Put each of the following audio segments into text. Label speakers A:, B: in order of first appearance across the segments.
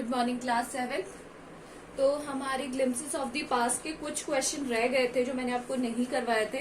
A: Good morning class 7। तो हमारे glimpses of the past के कुछ क्वेश्चन रह गए थे जो मैंने आपको नहीं करवाए थे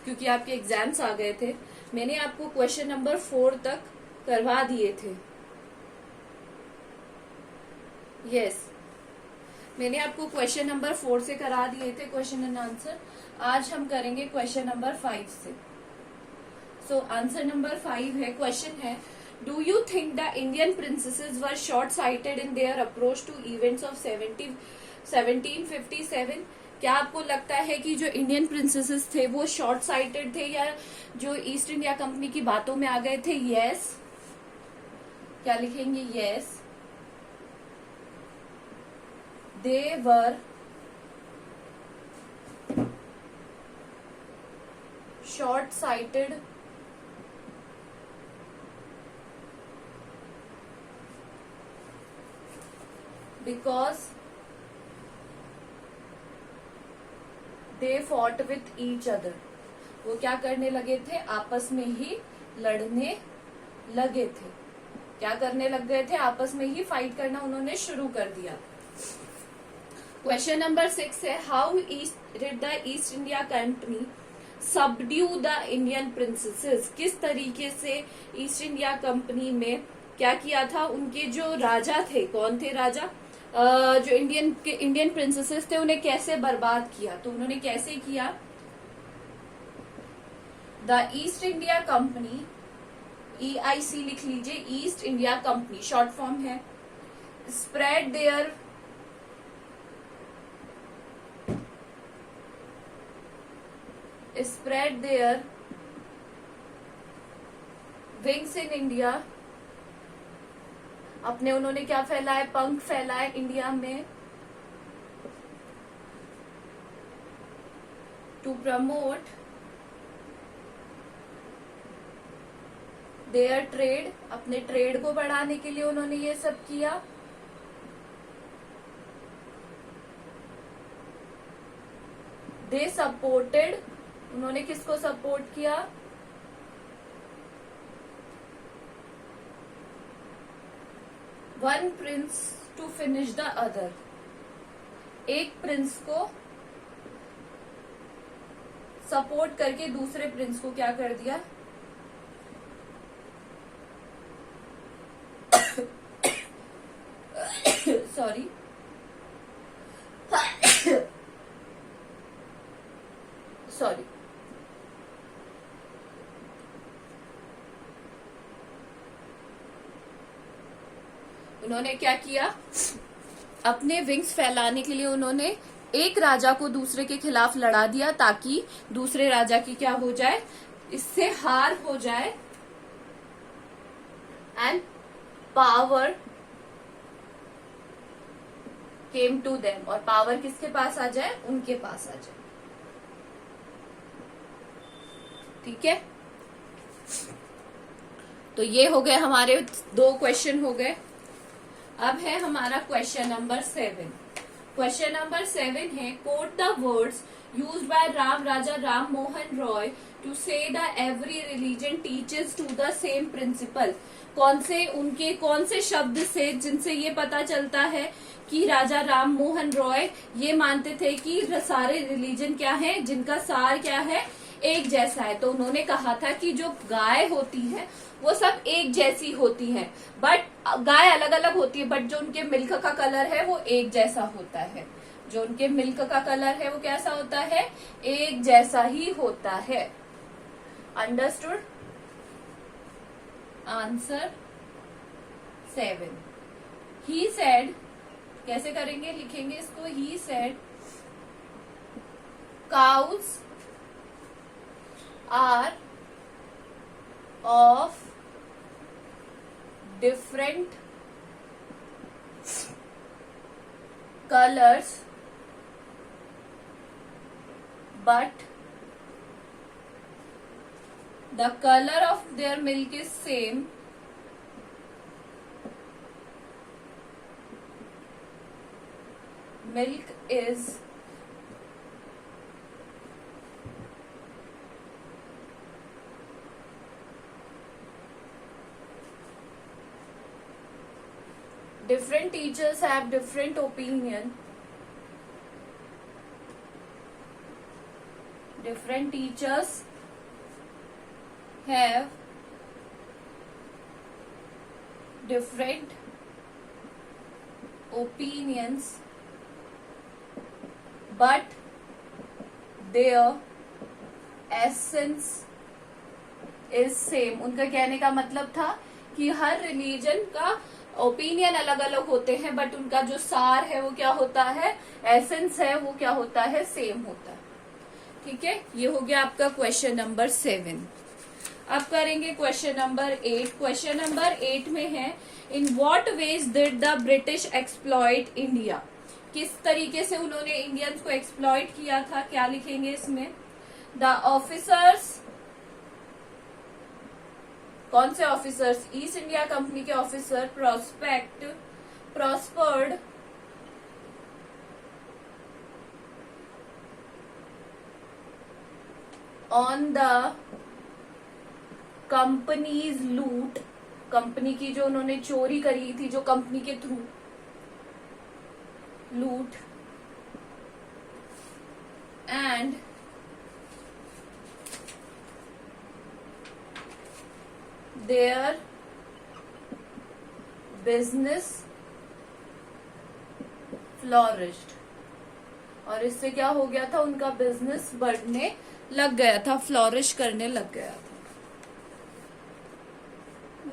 A: क्योंकि आपके एग्जाम्स आ गए थे। मैंने आपको क्वेश्चन नंबर 4 तक करवा दिए थे। यस, मैंने आपको क्वेश्चन नंबर 4 से करा दिए थे क्वेश्चन एंड आंसर। आज हम करेंगे क्वेश्चन नंबर 5 से। सो आंसर नंबर 5 है, क्वेश्चन है, do you think the Indian princesses were short sighted in their approach to events of 1757? क्या आपको लगता है कि जो इंडियन प्रिंसेसेस थे वो शॉर्ट साइटेड थे या जो ईस्ट इंडिया कंपनी की बातों में आ गए थे? यस। क्या लिखेंगे? Yes, they were short cited because they fought with each other। वो क्या करने लगे थे? आपस में ही लड़ने लगे थे। क्या करने लग गए थे? आपस में ही फाइट करना उन्होंने शुरू कर दिया। क्वेश्चन नंबर 6 है, how did the East India company subdue the Indian princesses? किस तरीके से ईस्ट इंडिया कंपनी में क्या किया था? उनके जो राजा थे, कौन थे राजा? जो इंडियन प्रिंसेसेस थे उन्हें कैसे बर्बाद किया? तो उन्होंने कैसे किया? The East India company, EIC लिख लीजिए, East India company short form है, spread their wings in India. अपने उन्होंने क्या फैलाए? पंख फैलाए इंडिया में, टू प्रमोट देयर ट्रेड। अपने ट्रेड को बढ़ाने के लिए उन्होंने ये सब किया। दे सपोर्टेड, उन्होंने किसको सपोर्ट किया? One prince to finish the other. एक प्रिंस को सपोर्ट करके दूसरे प्रिंस को क्या कर दिया? सॉरी सॉरी उन्होंने क्या किया? अपने विंग्स फैलाने के लिए उन्होंने एक राजा को दूसरे के खिलाफ लड़ा दिया ताकि दूसरे राजा की क्या हो जाए? इससे हार हो जाए and power came to them. और पावर किसके पास आ जाए? उनके पास आ जाए। ठीक है, तो ये हो गए हमारे 2 क्वेश्चन हो गए। अब है हमारा क्वेश्चन नंबर 7। क्वेश्चन नंबर 7 है, quote the words used by Ram Raja Ram Mohan Roy to say the every religion teaches to the same principle. कौन से शब्द से जिनसे ये पता चलता है कि राजा राम मोहन रॉय ये मानते थे कि सारे रिलीजन क्या है, जिनका सार क्या है? एक जैसा है। तो उन्होंने कहा था कि जो गाय होती है वो सब एक जैसी होती है, बट गाय अलग अलग होती है, बट जो उनके मिल्क का कलर है वो एक जैसा होता है। जो उनके मिल्क का कलर है वो कैसा होता है? एक जैसा ही होता है। अंडरस्टूड? आंसर 7। ही सेड, कैसे करेंगे? लिखेंगे इसको, he said cause are of different colors but the color of their milk is same। Milk is different teachers have different opinion. Different teachers have different opinions, but their essence is same. उनका कहने का मतलब था कि हर religion का opinion अलग अलग होते हैं, बट उनका जो सार है वो क्या होता है, एसेंस है वो क्या होता है, सेम होता है. ठीक है, ये हो गया आपका क्वेश्चन नंबर 7. अब करेंगे क्वेश्चन नंबर 8. क्वेश्चन नंबर 8 में है, in what ways did the British exploit India. किस तरीके से उन्होंने इंडियंस को एक्सप्लॉइट किया था. क्या लिखेंगे इसमें, द ऑफिसर्स, कौन से ऑफिसर्स, ईस्ट इंडिया कंपनी के officer, prospered on the companies लूट. कंपनी की जो उन्होंने चोरी करी थी, जो कंपनी के थ्रू लूट, एंड देयर बिजनेस फ्लोरिश्ड. और इससे क्या हो गया था, उनका बिजनेस बढ़ने लग गया था, फ्लोरिश करने लग गया था.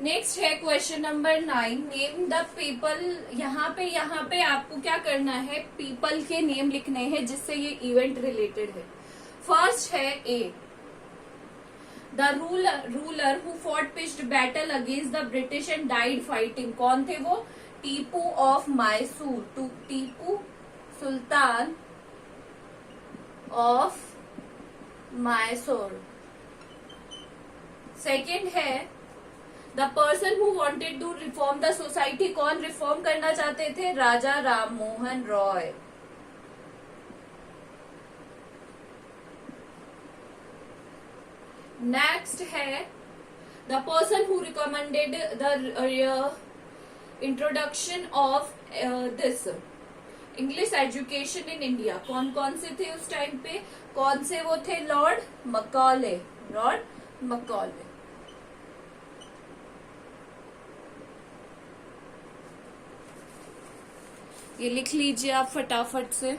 A: नेक्स्ट है question number 9. Name the people. यहाँ पे आपको क्या करना है, पीपल के नेम लिखने हैं जिससे ये इवेंट रिलेटेड है. फर्स्ट है a, the ruler who fought pitched battle against the British and died fighting. कौन थे वो, Tipu of Mysore. Tipu Sultan of Mysore. Second है, the person who wanted to reform the society. कौन रिफॉर्म करना चाहते थे, राजा राम मोहन रॉय. नेक्स्ट है, the person who recommended the introduction of this English education in India. कौन कौन से थे उस टाइम पे, कौन से वो थे, लॉर्ड मकॉले. लॉर्ड मकॉले. ये लिख लीजिए आप फटाफट से.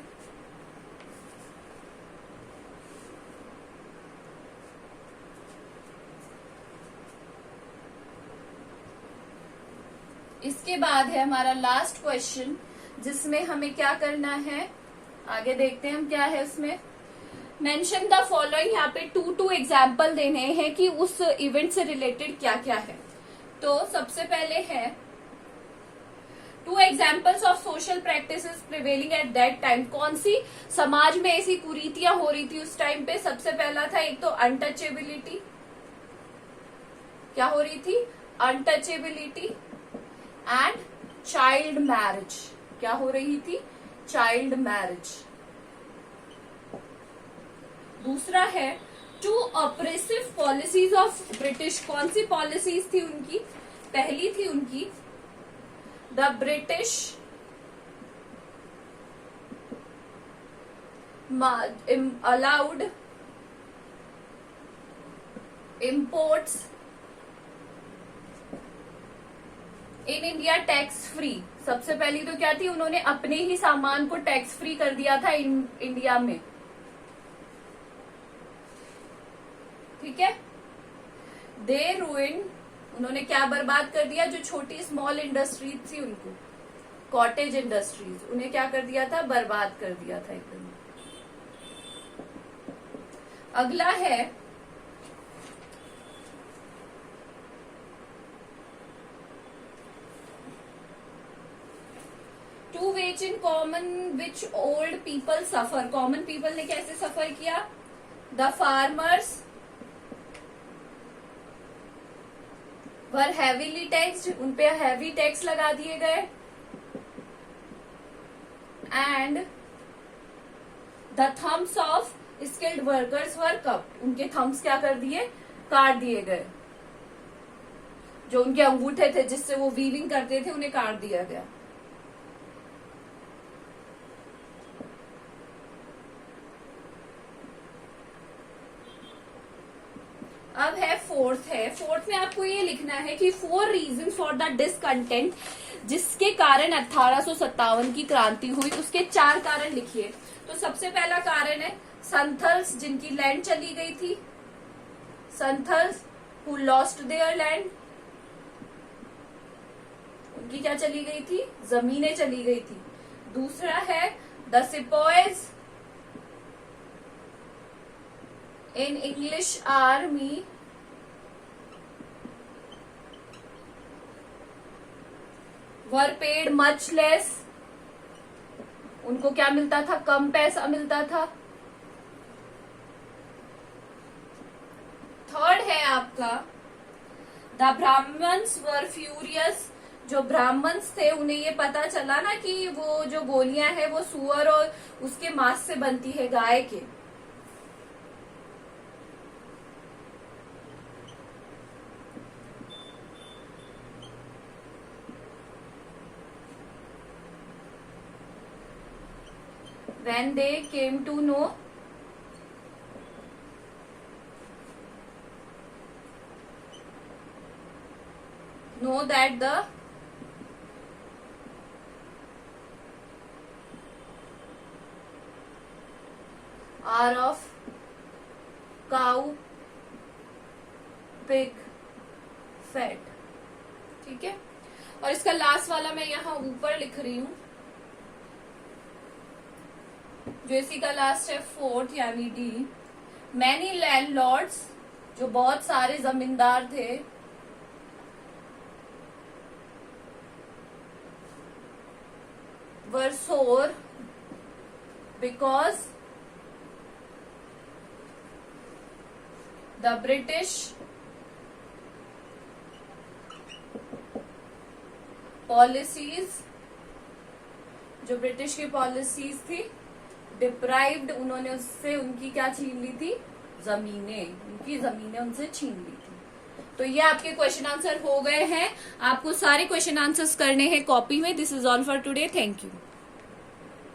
A: इसके बाद है हमारा लास्ट क्वेश्चन, जिसमें हमें क्या करना है, आगे देखते हैं हम क्या है उसमें. Mention the following. यहाँ पे 2 एग्जाम्पल देने हैं कि उस इवेंट से रिलेटेड क्या क्या है. तो सबसे पहले है 2 examples of social practices prevailing at that time. कौन सी समाज में ऐसी कुरीतियां हो रही थी उस टाइम पे. सबसे पहला था एक तो अनटचेबिलिटी. क्या हो रही थी, अनटचेबिलिटी एंड चाइल्ड मैरिज. क्या हो रही थी, चाइल्ड मैरिज. दूसरा है 2 ऑपरेसिव पॉलिसीज ऑफ ब्रिटिश. कौन सी पॉलिसीज थी उनकी, पहली थी उनकी, the British allowed imports in India tax free. सबसे पहली तो क्या थी, उन्होंने अपने ही सामान को टैक्स फ्री कर दिया था इंडिया में. ठीक है. दे रूइन, उन्होंने क्या बर्बाद कर दिया, जो छोटी स्मॉल इंडस्ट्रीज थी उनको, कॉटेज इंडस्ट्रीज, उन्हें क्या कर दिया था, बर्बाद कर दिया था एकदम. अगला है two ways in common which old people suffer. Common people ने कैसे सफर किया, the farmers were heavily taxed. उनपे हैवी टैक्स लगा दिए गए. And the thumbs of skilled workers were cupped. उनके थम्स क्या कर दिए, काट दिए गए. जो उनके अंगूठे थे जिससे वो वीविंग करते थे उन्हें काट दिया गया. अब है फोर्थ में आपको ये लिखना है कि 4 रीजन फॉर द डिसकंटेंट, जिसके कारण 1857 की क्रांति हुई, उसके 4 कारण लिखिए। तो सबसे पहला कारण है संथल्स, जिनकी लैंड चली गई थी, Santhals who lost their land, उनकी क्या चली गई थी, जमीनें चली गई थी। दूसरा है the sepoys in English army were paid much less, उनको क्या मिलता था, कम पैसा मिलता था। थर्ड है आपका द ब्राह्मण्स वर फ्यूरियस, जो ब्राह्मण्स थे उन्हें ये पता चला ना कि वो जो गोलियां हैं वो सुअर और उसके मांस से बनती है, गाय के। When they came to know that the are of cow pig fat, ठीक है। और इसका लास्ट वाला मैं यहाँ ऊपर लिख रही हूं, जो इसी का लास्ट है फोर्थ यानी डी। मैनी लैंडलॉर्ड्स, जो बहुत सारे जमींदार थे, वर सोर बिकॉज द ब्रिटिश पॉलिसीज, जो ब्रिटिश की पॉलिसीज थी, डिप्राइव्ड, उन्होंने उससे उनकी क्या छीन ली थी, जमीनें, उनकी जमीनें उनसे छीन ली थी। तो ये आपके क्वेश्चन आंसर हो गए हैं। आपको सारे क्वेश्चन आंसर्स करने हैं कॉपी में। This is all for today, thank you.